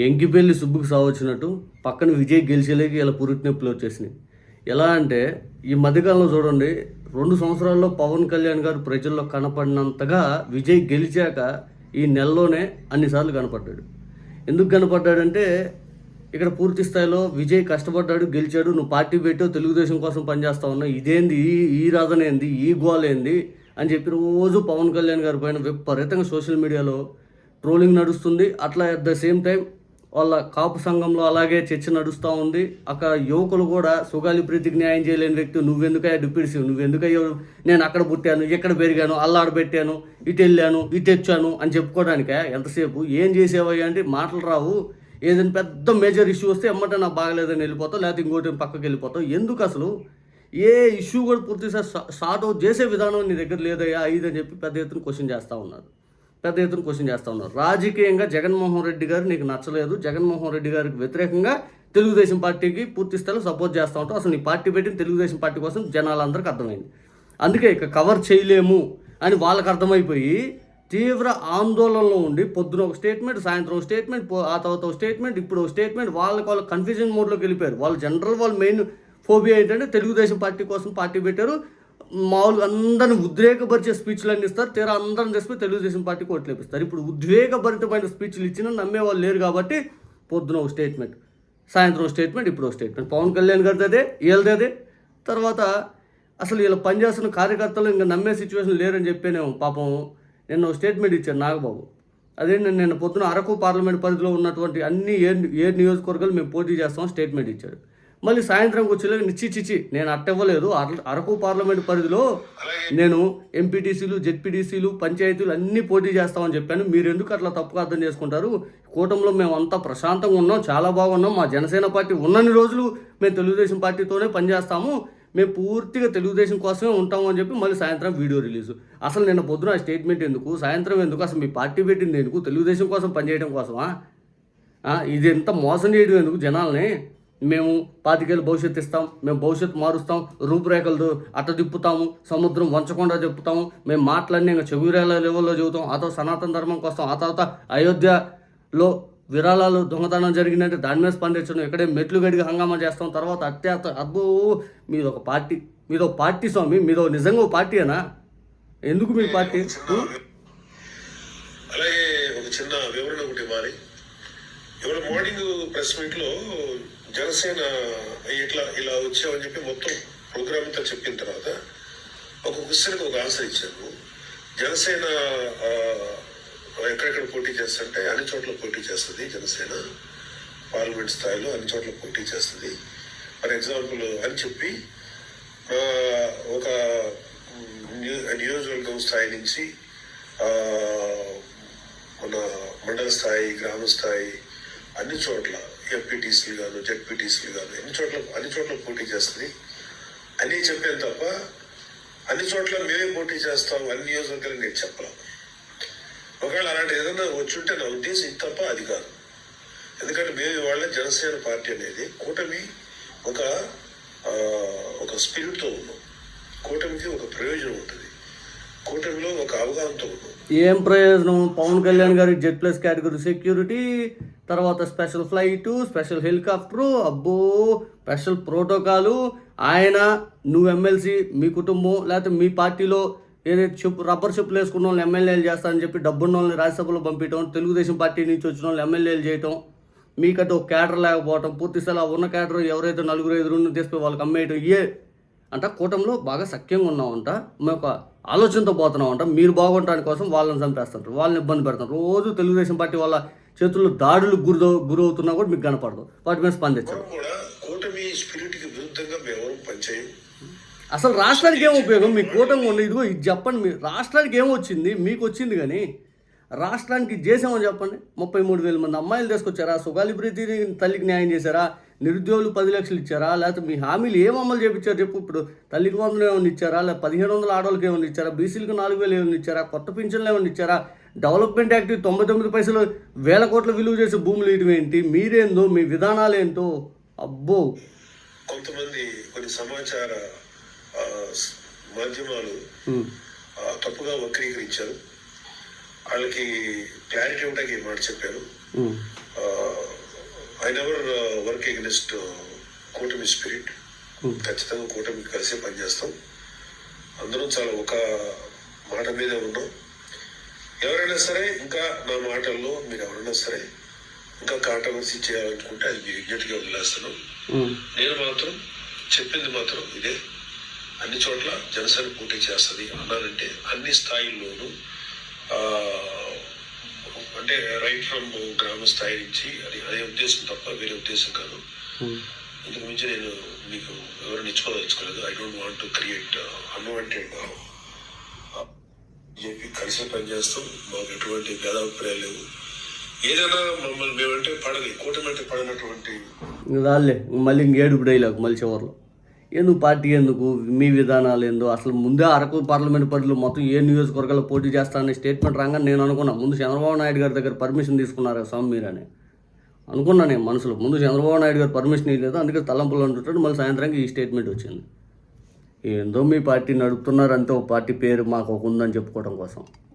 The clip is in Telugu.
ఎంకిపెళ్ళి సుబ్బుకు సావచ్చినట్టు పక్కన విజయ్ గెలిచేలేకి ఇలా పురిటి నొప్పులు వచ్చేసినాయి. ఎలా అంటే ఈ మధ్యకాలంలో చూడండి 2 సంవత్సరాల్లో పవన్ కళ్యాణ్ గారు ప్రజల్లో కనపడినంతగా విజయ్ గెలిచాక ఈ నెలలోనే అన్నిసార్లు కనపడ్డాడు. ఎందుకు కనపడ్డాడంటే ఇక్కడ పూర్తి స్థాయిలో విజయ్ కష్టపడ్డాడు, గెలిచాడు, నువ్వు పార్టీ పెట్టావు, తెలుగుదేశం కోసం పనిచేస్తా ఉన్నావు, ఇదేంది ఈ రాధన ఏంది, ఈ గోల ఏంది అని చెప్పి రోజు పవన్ కళ్యాణ్ గారి పైన విపరీతంగా సోషల్ మీడియాలో ట్రోలింగ్ నడుస్తుంది. అట్లా అట్ ద సేమ్ టైం వాళ్ళ కాపు సంఘంలో అలాగే చర్చ నడుస్తూ ఉంది. అక్కడ యువకులు కూడా సుగాలి ప్రీతికి న్యాయం చేయలేని వ్యక్తి నువ్వెందుకయ్యా డిప్యూటీ సీఎం, నువ్వెందుకయ్యా నేను అక్కడ పుట్టాను, ఎక్కడ పెరిగాను, అల్లాడ పెట్టాను, ఇటు వెళ్ళాను, ఇటు వచ్చాను అని చెప్పుకోవడానికే ఎంతసేపు ఏం చేసేవయ్యా అంటే మాటలు రావు. ఏదైనా పెద్ద మేజర్ ఇష్యూ వస్తే ఎమ్మటే నాకు బాగలేదని వెళ్ళిపోతావు, లేకపోతే ఇంకోటి పక్కకి వెళ్ళిపోతావు. ఎందుకు అసలు ఏ ఇష్యూ కూడా పూర్తిగా సార్ట్ అవుట్ చేసే విధానం నీ దగ్గర లేదయ్యా అని చెప్పి పెద్ద ఎత్తున క్వశ్చన్ చేస్తూ ఉన్నారు. రాజకీయంగా జగన్మోహన్ రెడ్డి గారు నీకు నచ్చలేదు, జగన్మోహన్ రెడ్డి గారికి వ్యతిరేకంగా తెలుగుదేశం పార్టీకి పూర్తి స్థాయిలో సపోర్ట్ చేస్తూ ఉంటావు. అసలు నీ పార్టీ పెట్టిన తెలుగుదేశం పార్టీ కోసం జనాలందరికీ అర్థమైంది. అందుకే ఇక కవర్ చేయలేము అని వాళ్ళకి అర్థమైపోయి తీవ్ర ఆందోళనలో ఉండి పొద్దున ఒక స్టేట్మెంట్, సాయంత్రం ఒక స్టేట్మెంట్, ఆ తర్వాత ఒక స్టేట్మెంట్, ఇప్పుడు ఒక స్టేట్మెంట్, వాళ్ళ కన్ఫ్యూజన్ మోడ్లోకి వెళ్ళిపోయారు. వాళ్ళ మెయిన్ ఫోబియా ఏంటంటే తెలుగుదేశం పార్టీ కోసం పార్టీ పెట్టారు, మామూలుగా అందరిని ఉద్రేకపరిచే స్పీచ్లు అన్ని ఇస్తారు, తీరా అందరిని తెచ్చిపోయి తెలుగుదేశం పార్టీకి ఓట్లు వేపిస్తారు. ఇప్పుడు ఉద్వేగభరితమైన స్పీచ్లు ఇచ్చినా నమ్మేవాళ్ళు లేరు కాబట్టి పొద్దున ఒక స్టేట్మెంట్, సాయంత్రం ఒక స్టేట్మెంట్, ఇప్పుడు ఒక స్టేట్మెంట్. పవన్ కళ్యాణ్ గారిది అదే, వీళ్ళది అదే. తర్వాత అసలు వీళ్ళు పనిచేస్తున్న కార్యకర్తలు ఇంకా నమ్మే సిచ్యువేషన్ లేరని చెప్పేనేమో పాపం నిన్న ఒక స్టేట్మెంట్ ఇచ్చారు నాగబాబు. అదే నిన్న పొద్దున అరకు పార్లమెంట్ పరిధిలో ఉన్నటువంటి అన్ని ఏ నియోజకవర్గాలు మేము పోటీ చేస్తామని స్టేట్మెంట్ ఇచ్చాడు. మళ్ళీ సాయంత్రంకి వచ్చేలాగా నిచ్చిచ్చిచ్చి నేను అట్టివ్వలేదు, అరకు పార్లమెంట్ పరిధిలో నేను ఎంపీటీసీలు, జెడ్పీటీసీలు, పంచాయతీలు అన్నీ పోటీ చేస్తామని చెప్పాను, మీరు ఎందుకు అట్లా తప్పుగా అర్థం చేసుకుంటారు, కూటమిలో మేము అంతా ప్రశాంతంగా ఉన్నాం, చాలా బాగున్నాం, మా జనసేన పార్టీ ఉన్నన్ని రోజులు మేము తెలుగుదేశం పార్టీతోనే పనిచేస్తాము, మేము పూర్తిగా తెలుగుదేశం కోసమే ఉంటాము అని చెప్పి మళ్ళీ సాయంత్రం వీడియో రిలీజు. అసలు నిన్న పొద్దున స్టేట్మెంట్ ఎందుకు, సాయంత్రం ఎందుకు, అసలు మీ పార్టీ పెట్టింది ఎందుకు, తెలుగుదేశం కోసం పనిచేయడం కోసమా? ఇది ఎంత మోసం చేయడం ఎందుకు జనాల్ని? మేము 25 ఏళ్ళ భవిష్యత్తు ఇస్తాం, మేము భవిష్యత్తు మారుస్తాం, రూపురేఖలు అట్ట తిప్పుతాము, సముద్రం వంచకుండా చెప్తాము, మేము మాటలన్నీ ఇంకా చెవిరేల లెవెల్లో చెబుతాం, ఆ తర్వాత సనాతన ధర్మం కోసం, ఆ తర్వాత అయోధ్యలో విరాళాలు దొంగతనం జరిగిందంటే దాని మీద స్పందించడం, ఇక్కడే మెట్లు గడిగి హంగామా చేస్తాం, తర్వాత అబ్బో మీదొక పార్టీ స్వామి, మీదో నిజంగా ఒక పార్టీనా? ఎందుకు మీ పార్టీ? అలాగే ఒక చిన్న వివరణ ఒకటి ఇవ్వాలి. ఇవాళ మార్నింగ్ ప్రెస్ మీట్ లో జనసేన ఇలా వచ్చామని చెప్పి మొత్తం ప్రోగ్రామ్ అంతా చెప్పిన తర్వాత ఒక క్వశ్చన్కి ఒక ఆన్సర్ ఇచ్చారు. జనసేన ఎక్కడెక్కడ పోటీ చేస్తుంటే అన్ని చోట్ల పోటీ చేస్తుంది, జనసేన పార్లమెంట్ స్థాయిలో అన్ని చోట్ల పోటీ చేస్తుంది ఫర్ ఎగ్జాంపుల్ అని చెప్పి ఒక నియోజకవర్గం స్థాయి నుంచి మన మండల స్థాయి, గ్రామ స్థాయి అన్ని చోట్ల ఎంపీటీసీలు గాను, జెడ్పీటీసీలు గాను అన్ని చోట్ల పోటీ చేస్తుంది అని చెప్పాను తప్ప అన్ని చోట్ల మేమే పోటీ చేస్తాం అన్ని నియోజకవర్గాలు నేను చెప్పలేం. ఒకవేళ అలాంటి ఏదైనా వచ్చుంటే నా ఉద్దేశం ఇది తప్ప అది కాదు. ఎందుకంటే మేము ఇవాళ జనసేన పార్టీ అనేది కూటమి ఒక స్పిరిట్తో ఉన్నాం, కూటమికి ఒక ప్రయోజనం ఉంటుంది, కూటమిలో ఒక అవగాహనతో ఉన్నాం. ఏం ప్రయోజనం? పవన్ కళ్యాణ్ గారికి Z+ కేటగిరీ సెక్యూరిటీ, తర్వాత స్పెషల్ ఫ్లైటు, స్పెషల్ హెలికాప్టరు, అబ్బో స్పెషల్ ప్రోటోకాలు, ఆయన నువ్వు ఎమ్మెల్సీ, మీ కుటుంబం లేకపోతే మీ పార్టీలో ఏదైతే రబ్బర్ చెప్పులు వేసుకున్న వాళ్ళని ఎమ్మెల్యేలు చేస్తారని చెప్పి డబ్బున్న వాళ్ళని రాజ్యసభలో పంపించడం, తెలుగుదేశం పార్టీ నుంచి వచ్చిన వాళ్ళని ఎమ్మెల్యేలు చేయటం, మీకంటే ఒక క్యాడర్ లేకపోవటం, పూర్తి స్థాయిలో ఉన్న క్యాడర్ ఎవరైతే 4-5 తీసుకుని వాళ్ళకి అమ్మేయటం, అంటే కూటమిలో బాగా సఖ్యంగా ఉన్నామంట, మేము ఒక ఆలోచనతో పోతున్నామంట, మీరు బాగుండటానికి కోసం వాళ్ళని చంపేస్తుంటారు, వాళ్ళని ఇబ్బంది పెడతారు, రోజు తెలుగుదేశం పార్టీ వాళ్ళ చేతుల్లో దాడులు గురవుతున్నా కూడా మీకు కనపడదు, వాటి మీద స్పందించడం. అసలు రాష్ట్రానికి ఏం ఉపయోగం? మీ కూటమి ఉన్న ఇదిగో ఇది చెప్పండి, మీ రాష్ట్రానికి ఏమొచ్చింది? మీకు వచ్చింది కానీ రాష్ట్రానికి చేసామని చెప్పండి. 33,000 మంది అమ్మాయిలు తీసుకొచ్చారా? సుగాలి ప్రీతి తల్లికి న్యాయం చేశారా? నిరుద్యోగులు 10 లక్షలు ఇచ్చారా? లేకపోతే మీ హామీలు ఏం అమలు చేయించారు చెప్పు? ఇప్పుడు తల్లికి 100 ఏమైనా ఇచ్చారా? లేకపోతే 1,500 ఆడవాళ్ళకి ఏమైనా ఇచ్చారా? బీసీలకు 4,000 ఏమైనా ఇచ్చారా? కొత్త పింఛన్లు ఏమైనా ఇచ్చారా? డెవలప్మెంట్ యాక్ట్ 99 పైసలు 1,000 కోట్ల విలువ చేసే భూములు ఇవ్వడం ఏంటి? మీరేందో, మీ విధానాలు ఏంటో, అబ్బో. కొంతమంది కొన్ని సమాచార మాధ్యమాలు తప్పుగా వక్రీకరించారు, వాళ్ళకి క్లారిటీ ఇవ్వడానికి మాట చెప్పారు. ఐ నెవర్ వర్క్ ఎగ్నెస్ట్ కూటమి స్పిరిట్. ఖచ్చితంగా కూటమికి కలిసే పనిచేస్తాం. అందరం చాలా ఒక మాట మీదే ఉన్నాం. ఎవరైనా సరే ఇంకా నా మాటల్లో మీరు ఎవరైనా సరే ఇంకా కాంట్రవర్సీ చేయాలనుకుంటే అది మీ విజ్ఞతగా వదిలేస్తాను. నేను మాత్రం చెప్పింది మాత్రం ఇదే, అన్ని చోట్ల జనసేన పోటీ చేస్తుంది అన్నానంటే అన్ని స్థాయిల్లోనూ, అంటే రైట్ ఫ్రమ్ గ్రామ స్థాయి నుంచి అదే ఉద్దేశం తప్ప వేరే ఉద్దేశం కాదు. ఇంతకు మించి నేను మీకు ఎవరిని ఇచ్చుకోదలుచుకోలేదు. I don't want to create unwanted BJP కలిసి పనిచేస్తాం. మాకు ఎటువంటి భేదాభిప్రాయాలు లేవు. ఏదైనా మమ్మల్ని మేమంటే పడని, కూటమి అంటే పడినటువంటి రాలే మళ్ళీ ఇంకేడుపు డైలాగ్ మళ్ళీ చివరిలో. ఎందుకు పార్టీ, ఎందుకు మీ విధానాలు ఎందుకు, అసలు ముందే అరకు పార్లమెంట్ పరిధిలో మొత్తం ఏ నియోజకవర్గాల్లో పోటీ చేస్తానని స్టేట్మెంట్ రాగానే నేను అనుకున్నా ముందు చంద్రబాబు నాయుడు గారి దగ్గర పర్మిషన్ తీసుకున్నారు స్వామి మీరని అనుకున్నా నేను మనసులో. ముందు చంద్రబాబు నాయుడు గారు పర్మిషన్ ఇవ్వలేదు, అందుకే తలంపులు అంటుంటాడు. మళ్ళీ సాయంత్రానికి ఈ స్టేట్మెంట్ వచ్చింది. ఏందో మీ పార్టీ నడుపుతున్నారు అంతే, ఒక పార్టీ పేరు మాకు ఒక ఉందని చెప్పుకోవడం కోసం.